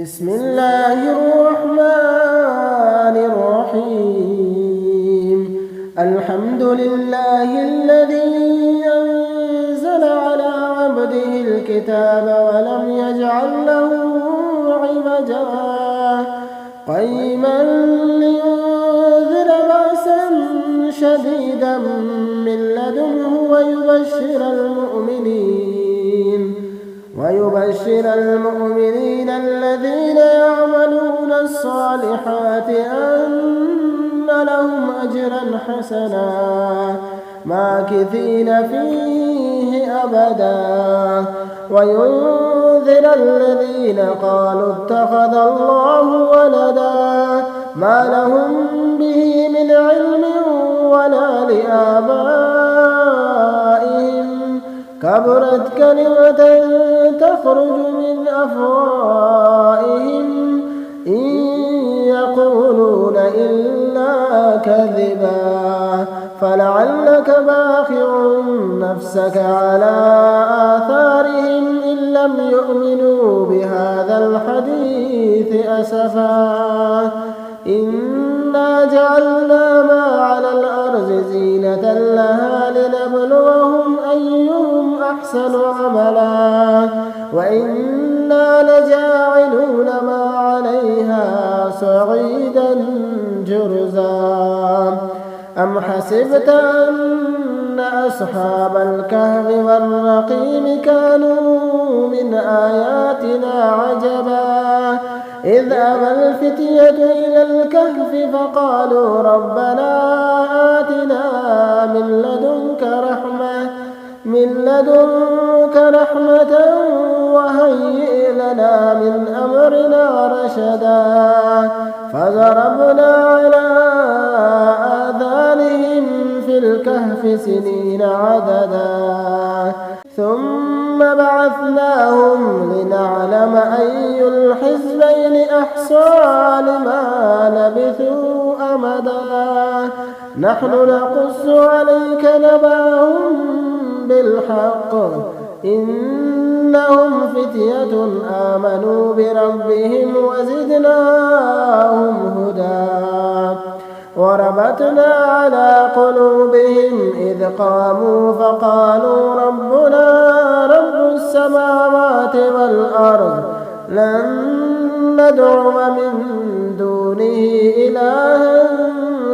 بسم الله الرحمن الرحيم الحمد لله الذي أنزل على عبده الكتاب ولم يجعل له عوجا قيما لينذر بأسا شديدا من لدنه ويبشر المؤمنين الذين يعملون الصالحات أن لهم أجرا حسنا ماكثين فيه أبدا وينذر الذين قالوا اتخذ الله ولدا ما لهم به من علم ولا لآبائهم كبرت كلمة تخرج من أفواههم إن يقولون إلا كذبا فلعلك باخع نفسك على آثارهم إن لم يؤمنوا بهذا الحديث أسفا إنا جعلنا ما على الأرض زينة لها لنبلوهم أيهم أحسن عملا وإنا لجاعلون ما عليها صعيدا جرزا أم حسبت أن أصحاب الكهف والرقيم كانوا من آياتنا عجبا إذ أوى الفتية إلى الكهف فقالوا ربنا آتنا من لدنك رحمة وهيئ لنا من أمرنا رشدا فضربنا على آذانهم في الكهف سنين عددا ثم بعثناهم لنعلم أي الحزبين أحصى لما لبثوا أمدا نحن نقص عليك نبأهم بالحق إنهم فتية آمنوا بربهم وزدناهم هدى وربطنا على قلوبهم إذ قاموا فقالوا ربنا رب السماوات والأرض لن ندعو من دونه إلها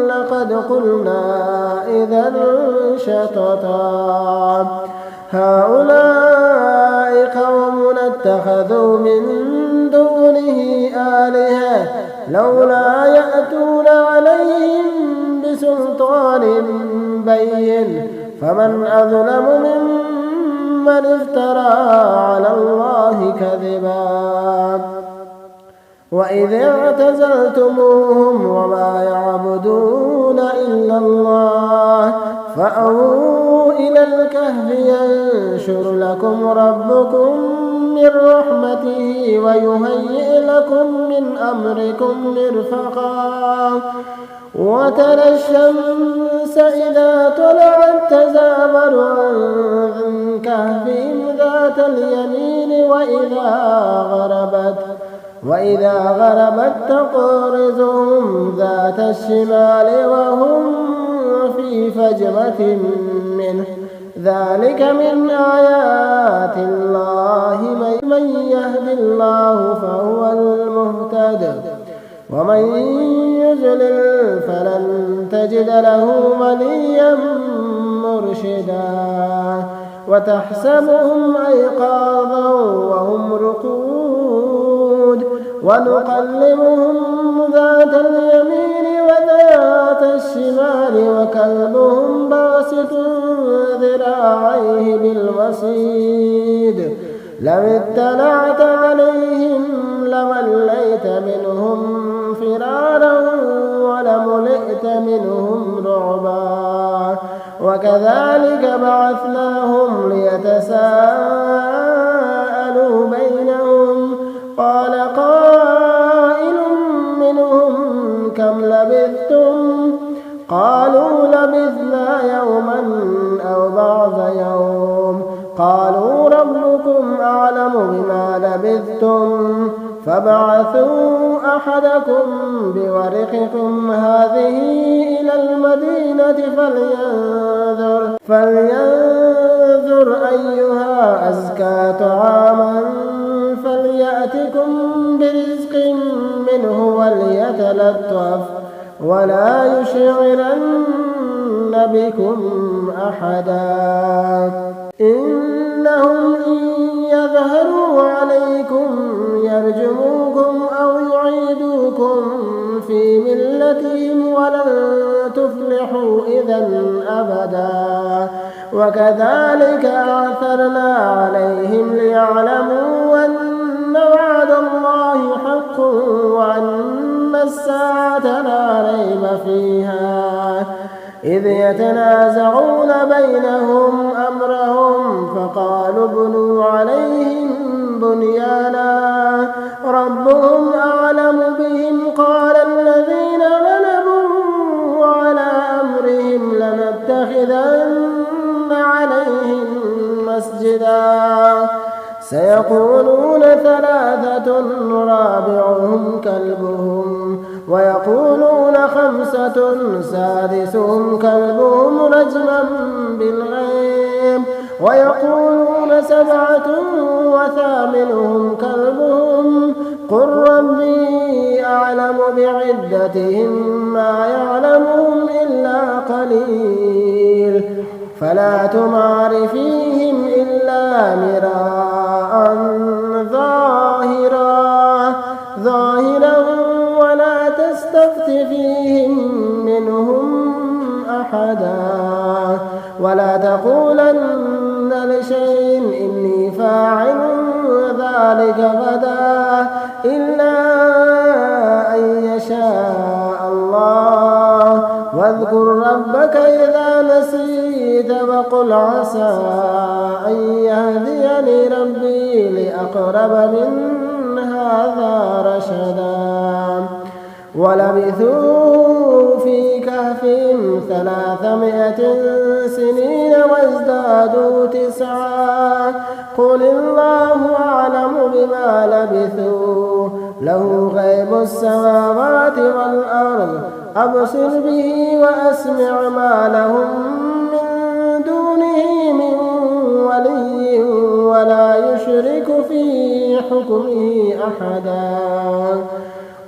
لقد قلنا إذا شططا هؤلاء قومنا اتخذوا من دونه آلهة لولا يأتون عليهم بسلطان بين فمن أظلم ممن افترى على الله كذبا وإذ اعتزلتموهم وما يعبدون إلا الله فأووا إلى الكهف ينشر لكم ربكم من رحمته ويهيئ لكم من أمركم مرفقا وترى الشمس إذا طلعت تزاور عن كهفهم ذات اليمين وإذا غربت تقرضهم ذات الشمال وهم في فجوة منه ذلك من آيات الله من يهد الله فهو المهتد ومن يضلل فلن تجد له وليا مرشدا وتحسبهم أيقاظا وهم رقود ونقلبهم ذات اليمين وذات الشمال وكلبهم باسط ذراعيه بالوصيد لو اطلعت عليهم لوليت منهم فرارا ولملئت منهم رعبا وكذلك بعثناهم ليتساءلوا بينهم قال قائل منهم كم لبثتم قالوا لبثنا يوما أو بعض يوم قالوا ربكم أعلم بما لبثتم فابعثوا أحدكم بورقكم هذه إلى المدينة فلينظر أيها أزكى طعاما فليأتكم برزق منه وليتلطف ولا يشعرن بكم أحدا إنهم إن يظهروا عليكم يرجموكم أو يعيدوكم في ملتهم ولن تفلحوا إذا أبدا وكذلك أعثرنا عليهم ليعلموا أن وعد الله حق وأن الساعة لا ريب فيها إذ يتنازعون بينهم أمرهم فقالوا ابنوا عليهم بنيانا ربهم أعلم بهم قال الذين غلبوا على أمرهم لنتخذن عليهم مسجدا سيقولون ثلاثة رابعهم كلبهم ويقولون خمسة سادسهم كلبهم رجما بالغيب ويقولون سبعة وثامنهم كلبهم قل ربي أعلم بعدتهم ما يعلمهم إلا قليل فلا تمار فيهم إلا مراء ظاهرا ولا تستفت فيهم منهم أحدا ولا تقولن لشيء إني فاعل ذلك غدا إلا أن يشاء الله واذكر ربك إذا نسيت وقل عسى أن يهديني ربي لأقرب من هذا رشدا ولبثوا في كهفهم 300 سنين وازدادوا 9 قل الله أعلم بما لبثوا له غيب السماوات والأرض أبصر به وأسمع ما لهم من دونه من ولي ولا يشرك في حكمه أحدا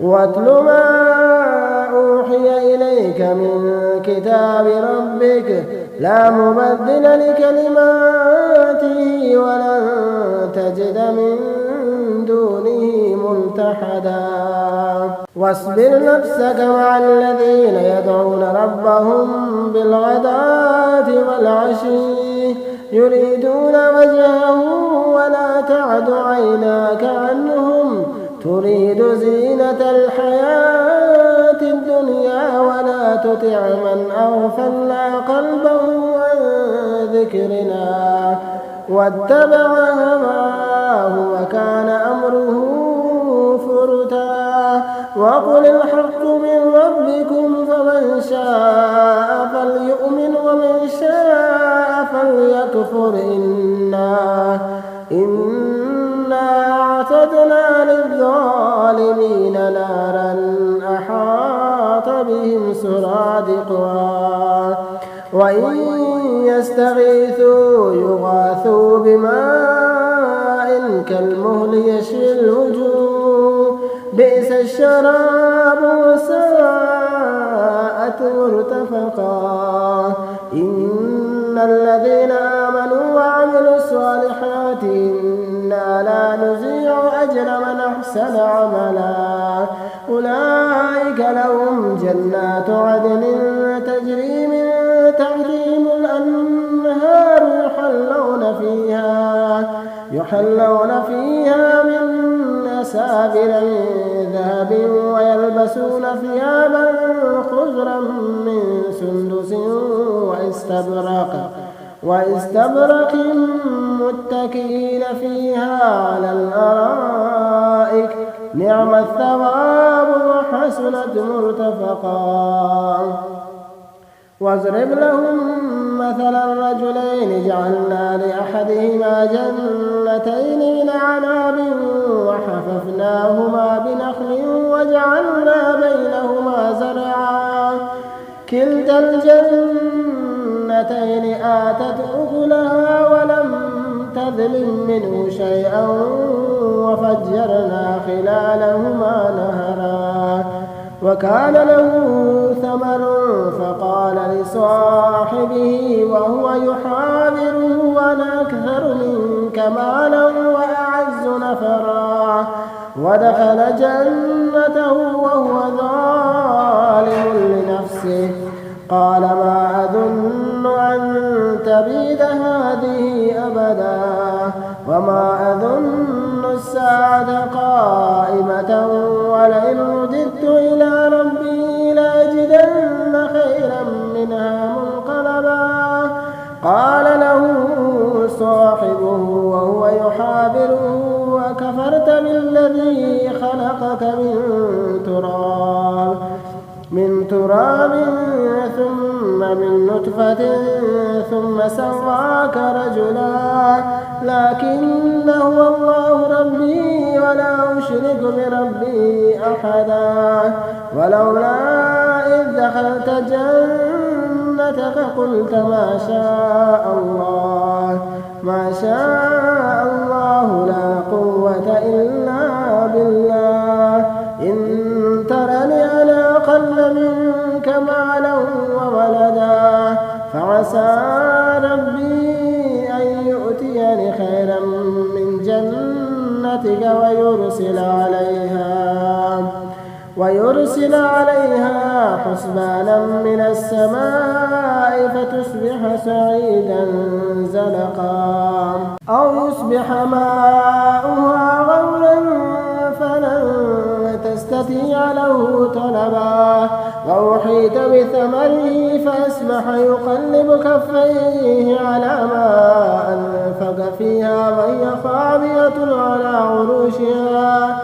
واتل ما أوحي إليك من كتاب ربك لا مبدل لكلماته ولن تجد من دونه ملتحدا واصبر نفسك مع الذين يدعون ربهم بالغداة والعشي يريدون وجهه ولا تعد عيناك عنهم تريد زينة الحياة الدنيا ولا تطع من أغفلنا قلبه عن ذكرنا واتبع هواه وكان أمره فرطا وقل الحق من ربكم فمن شاء فليؤمن ومن شاء فليكفر إنا أعتدنا للظالمين نارا أحاط بهم سرادقها وإن يستغيثوا يغاثوا بماء كالمهل يشوي الوجوه بئس الشراب وساءت مرتفقا إن الذين آمنوا وعملوا الصالحات إنا لا نضيع أجر من أحسن عملا أولئك لهم جنات عدن تجري من تحتهم الأنهار يحلون فيها من أساور من ذهب ويلبسون ثيابا خضرا من سندس واستبرق متكئين فيها على الأرائك نعم الثواب وحسنت مرتفقا واضرب لهم مثلا الرجلين جعلنا لأحدهما جنتين من أعناب وحففناهما بنخل وجعلنا بينهما زرعا كلتا الجنتين آتت أكلها ولم تظلم منه شيئا وفجرنا خلالهما نهرا وكان له ثمر فقال لصاحبه وهو يحاوره أنا أكثر منك مالا وأعز نفرا ودخل جنته وهو ظالم لنفسه قال ما أظن أن تبيد هذه أبدا وما أظن الساعة قائمة ولئن رددت إلى ربي لأجدن خيرا منها منقلبا قال له صاحبه وهو يحاوره وكفرت بالذي خلقك من تراب ثم من نطفة ثم سواك رجلا لكن هو الله ربي ولا أشرك بربي أحدا ولولا إذ دخلت جنتك قلت ما شاء الله لا قوة إلا بالله إن ترني أنا أقل منك مالا وولدا فعسى ربي أن يؤتيني خيرا من جنتك ويرسل عليها حسبانا من السماء فتصبح سعيدا زلقا أو يصبح ماؤها غورا فلن تستطيع له طلبا وأحيط بثمره فأصبح يقلب كفيه على ما أنفق فيها وهي خاوية على عروشها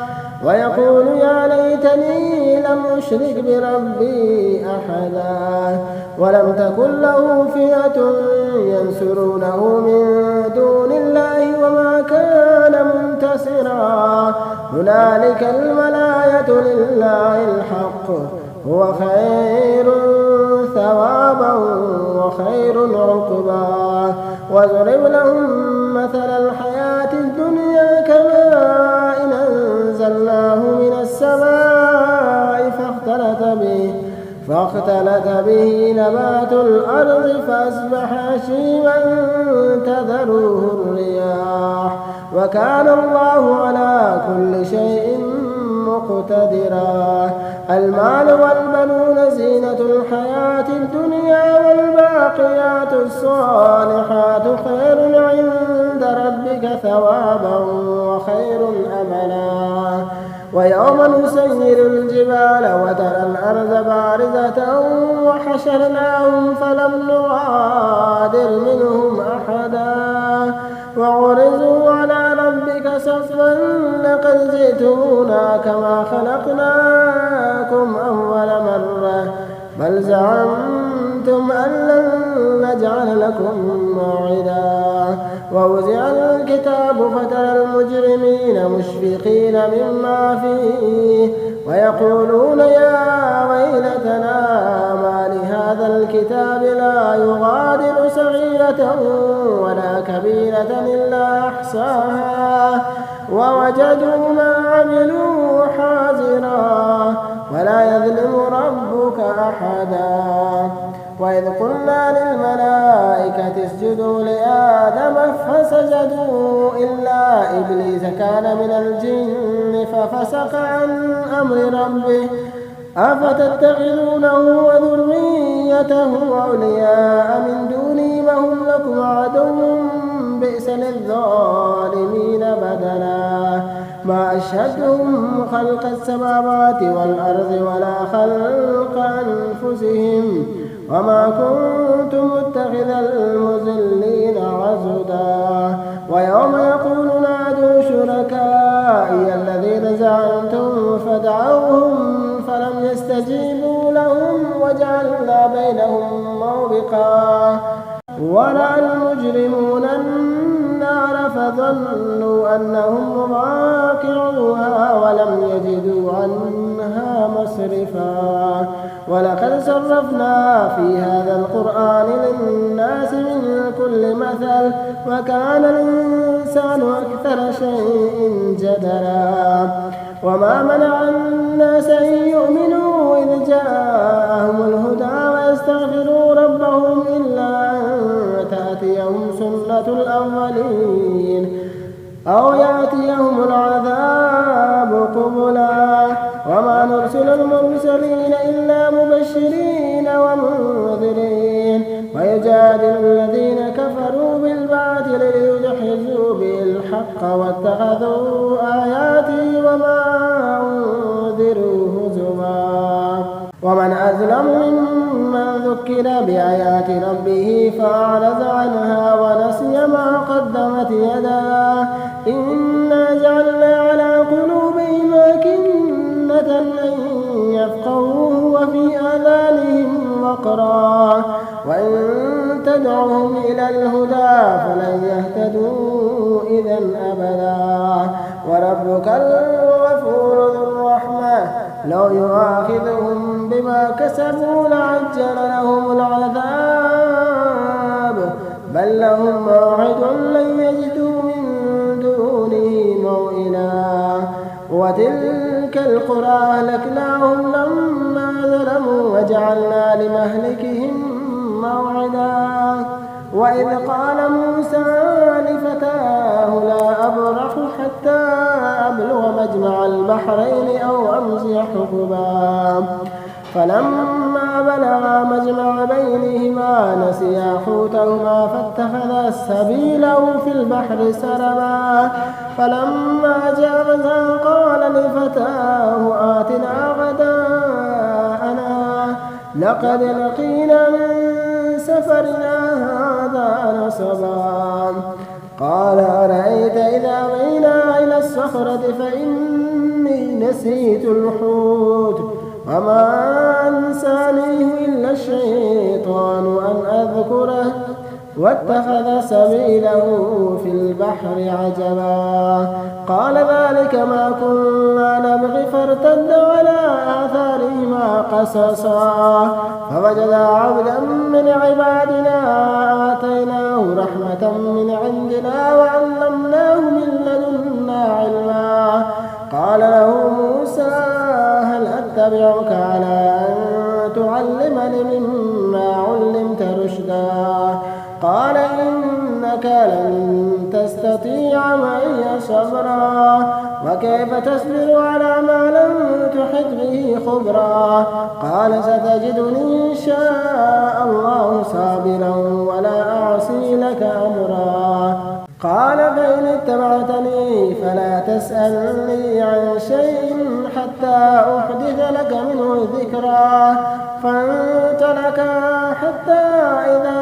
ويقول يا ليتني لم أشرك بربي أحدا ولم تكن له فئة ينصرونه من دون الله وما كان منتصرا هنالك الولاية لله الحق هو خير ثوابا وخير عقبا واضرب لهم مثل الحياة الدنيا كماء أنزلناه من السماء فاختلط به نبات الأرض فأصبح هشيما تذروه الرياح وكان الله على كل شيء مقتدرا المال والبنون زينة الحياة الدنيا والباقيات الصالحات خير عند ربك ثوابا وخير أملا ويوم نسير الجبال وترى الأرض بارزة وحشرناهم فلم نغادر منهم أحدا وعرضوا على ربك صفا لقد جئتمونا كما خلقناكم أول مرة بل زعمتم أن لن نجعل لكم موعدا ووزع الكتاب فترى المجرمين مشفقين مما فيه ويقولون يا ويلتنا ما لهذا الكتاب لا يغادر صغيرة ولا كبيرة إلا أحصاها ووجدوا ما عملوا حاضرا ولا يظلم ربك أحدا وإذ قلنا للملائكة اسجدوا لآدم فسجدوا إلا إبليس كان من الجن ففسق عن أمر ربه أفتتخذونه وذريته أولياء من دوني وهم لكم عدو بئس للظالمين بدلا ما أشهدهم خلق السماوات والأرض ولا خلق أنفسهم وما كنت متخذ المضلين عضدا ويوم يقول نادوا شركائي الذين زعمتم فدعوهم فلم يستجيبوا لهم وجعلنا بينهم موبقا ورأى المجرمون النار فظنوا أنهم مواقعوها ولم يجدوا عنها مصرفا ولقد صرفنا في هذا القرآن للناس من كل مثل وكان الإنسان أكثر شيء جدلا وما منع الناس أن يؤمنوا إذ جاءهم الهدى ويستغفروا ربهم إلا أن تأتيهم سنة الأولين أو يأتيهم العذاب قبلا وما نرسل المرسلين إلا مبشرين ومنذرين ويجادل الذين كفروا بالباطل ليدحضوا به الحق واتخذوا آياتي وما أنذروا هزوا ومن أظلم ممن ذكر بآيات ربه فأعرض عنها ونسي ما قدمت يداه إنا جعلنا على قلوبهم أكنة أن يفقهوه وفي آذانهم وقرا وإن تدعوهم إلى الهدى فلن يهتدوا إذا أبدا وربك الغفور ذو الرحمة لو يؤاخذهم بما كسبوا لعجل لهم العذاب بل لهم موعد لن يجدوا من دونه موئلا وتلك القرى أهلكناهم لما ظلموا وجعلنا لمهلكهم موعدا وإذ قال موسى لفتاه لا أبرح حتى أبلغ مجمع البحرين أو أمضي حقبا فلما بلغا مجمع بينهما نسيا حوتهما فاتخذا سبيله في البحر سربا فلما جاوزا قال لفتاه آتنا غداءنا لقد لقينا من سفرنا هذا نصبا قال أرأيت إذا أوينا إلى الصخرة فإني نسيت الحوت وما أنسانيه إلا الشيطان أن أذكره واتخذ سبيله في البحر عجبا قال ذلك ما كنا نبغي فارتد على آثارهما قصصا فوجدا عبدا من عبادنا آتيناه رحمة من عندنا وعلمناه من لدنا علما قال له موسى هل أتبعك على أن تعلمني مما علمت رشدا قال إنك لن تستطيع معي صبرا وكيف تصبر على ما لم تحط به خبرا قال ستجدني إن شاء الله صابرا ولا أعصي لك أمرا قال فإن اتبعتني فلا تسألني عن شيء حتى أحدث لك منه ذكرا فانطلقا حتى إذا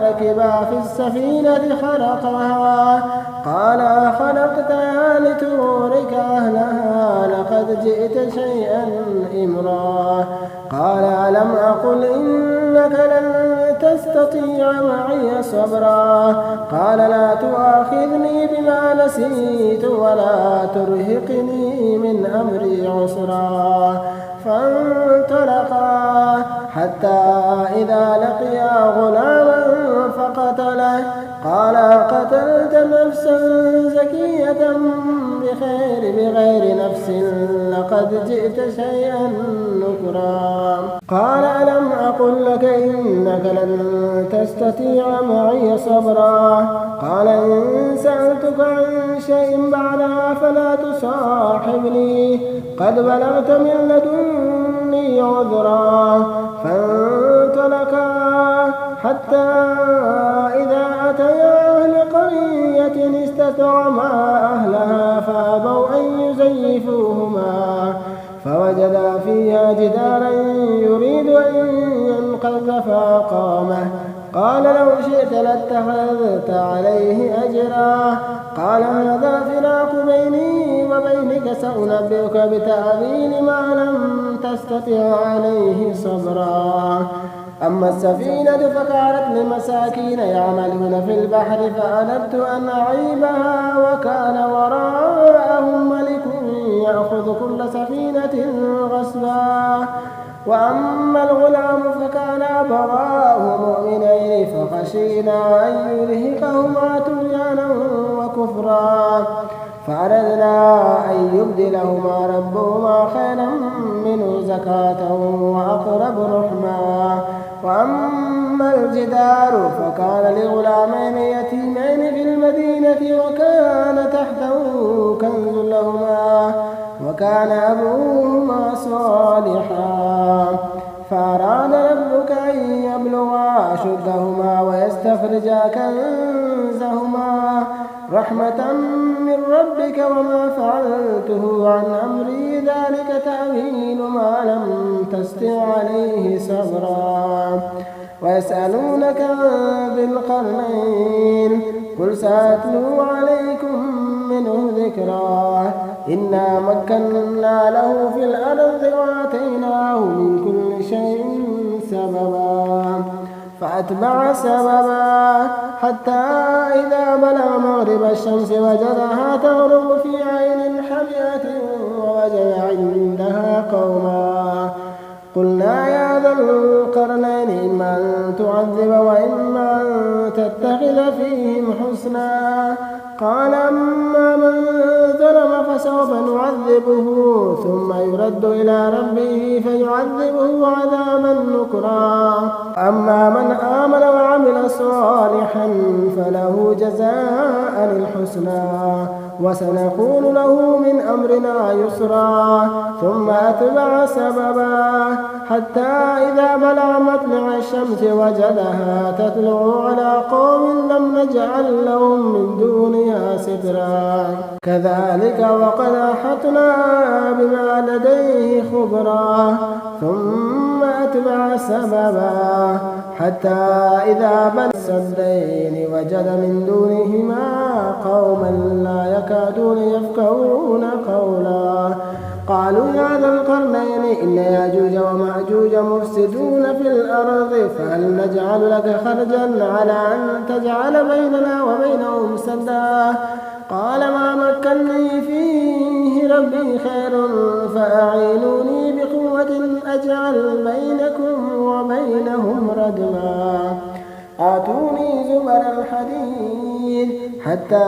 ركبا في السفينة خرقها قال خلقتها لتغرق أهلها لقد جئت شيئا إمرا قال ألم أقل إنك لن تستطيع معي صبرا قال لا تؤاخذني بما نسيت ولا ترهقني من أمري عسرا فانطلقا حتى إذا لقيا غلاما فقتله قال قتلت نفسا زكية بغير نفس لقد جئت شيئا نكرا قال ألم أقل لك إنك لن تستطيع معي صبرا قال إن سألتك عن شيء بعدها فلا تصاحبني قد بلغت من لدني عذرا فانطلقا حتى إذا أتيا أهل قرية استطعما أهلها فأبوا أن يزيفوهما فوجدا فيها جدارا يريد أن ينقض فأقامه قال لو شئت لاتخذت عليه أجرا قال هذا فراق بيني وبينك سأنبئك بتأويل ما لم تستطع عليه صبرا أما السفينة فكانت لمساكين يعملون في البحر فأردت أن أعيبها وكان وراءهم ملك يأخذ كل سفينة غصبا. وأما الغلام فكان أبواه مؤمنين فخشينا أن يرهقهما طغيانا وكفرا فأردنا أن يبدلهما ربهما خيرا منه زكاة وأقرب رحما. وأما الجدار فكان لغلامين يتيمين في المدينة وكان تحته كنز لهما وكان أبوهما صالحا فأراد ربك أن يبلغا أشدهما ويستخرجا كنزهما رحمة من ربك وما فعلته عن أمري ذلك تأويل ما لم تستطع عليه صبرا. ويسألونك عن ذي القرنين قل سأتلو عليكم منه ذكرا إنا مكنا له في الأرض وآتيناه من كل شيء سببا فأتبع سببا حتى إذا بلغ مغرب الشمس وجدها تغرب في عين حمئة ووجد عندها قوما قلنا يا ذا القرنين إما أن تعذب وإما أن تتخذ فيهم حسنا قال أما من ظلم فسوف نعذبه ثم يرد إلى ربه فيعذبه عذابا نكرا أما من آمن وعمل صالحا فله جزاء الحسنى وسنقول له من أمرنا يسرا ثم أتبع سببا حتى إذا بلغ مطلع الشمس وجدها تطلع على قوم لم نجعل لهم من دونها سترا كذلك وقد أحطنا بما لديه خبرا ثم أتبع سببا حتى إذا بلغ السدين وجد من دونهما قوما لا يكادون يفقهون قولا قالوا يا ذا القرنين إن ياجوج وماجوج مفسدون في الأرض فهل نجعل لك خرجا على أن تجعل بيننا وبينهم سدا قال ما مكنني فيه ربي خير فأعينوني بقوة أجعل بينكم وبينهم ردما آتوني زبر الحديد حتى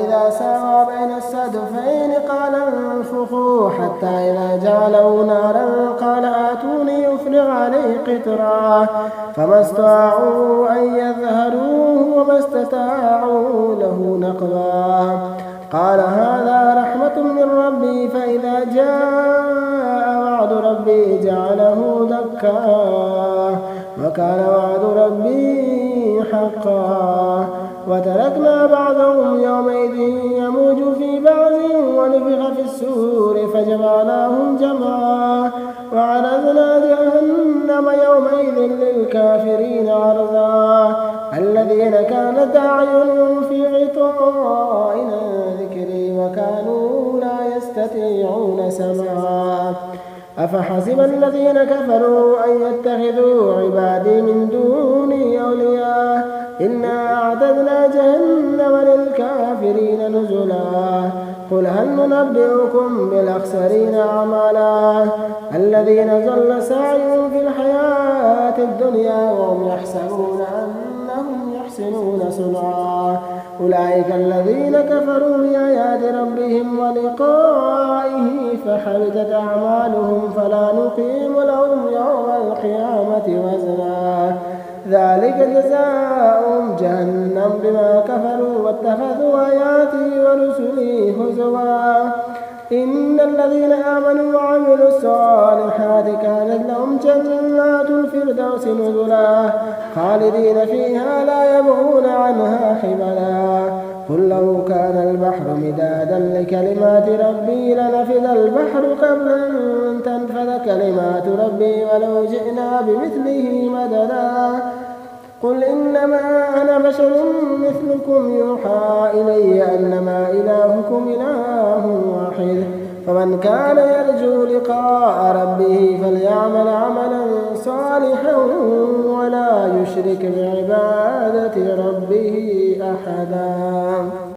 إذا ساوى بين السدفين قال انفخوا حتى إذا جعله نارا قال آتوني أفرغ عليه قطرا فما استطاعوا أن يظهروه وما استطاعوا له نقبا قال هذا رحمة من ربي فإذا جاء وعد ربي جعله دكا وكان وعد ربي حقا وتركنا بعضهم يومئذ يموج في بعض ونفخ في السور فجمعناهم جمعا وعرضنا جهنم يومئذ للكافرين عرضا الذين كانت أعينهم في غطاء عن ذكري وكانوا لا يستطيعون سمعا أفحسب الذين كفروا أن يتخذوا عبادي من دوني أولياء إنا أعتدنا جهنم للكافرين نزلا قل هل ننبئكم بالأخسرين أعمالا الذين ضل سعيهم في الحياة الدنيا وهم يحسبون أنهم يحسنون صنعا أولئك الذين كفروا بآيات ربهم ولقائه فحبطت أعمالهم فلا نقيم لهم يوم القيامة وزنا ذلك جزاؤهم جهنم بما كفروا واتخذوا آياتي ورسلي هزوا إن الذين آمنوا وعملوا الصالحات كانت لهم جنات الفردوس نزلا خالدين فيها لا يبغون عنها حبلا قل لو كان البحر مدادا لكلمات ربي لنفد البحر قبل أن تنفد كلمات ربي ولو جئنا بمثله مددا قل إنما أنا بشر مثلكم يوحى إلي أنما إلهكم إله واحد فمن كان يرجو لقاء ربه فليعمل عملا صالحا ولا يشرك بعبادة ربه أحدا.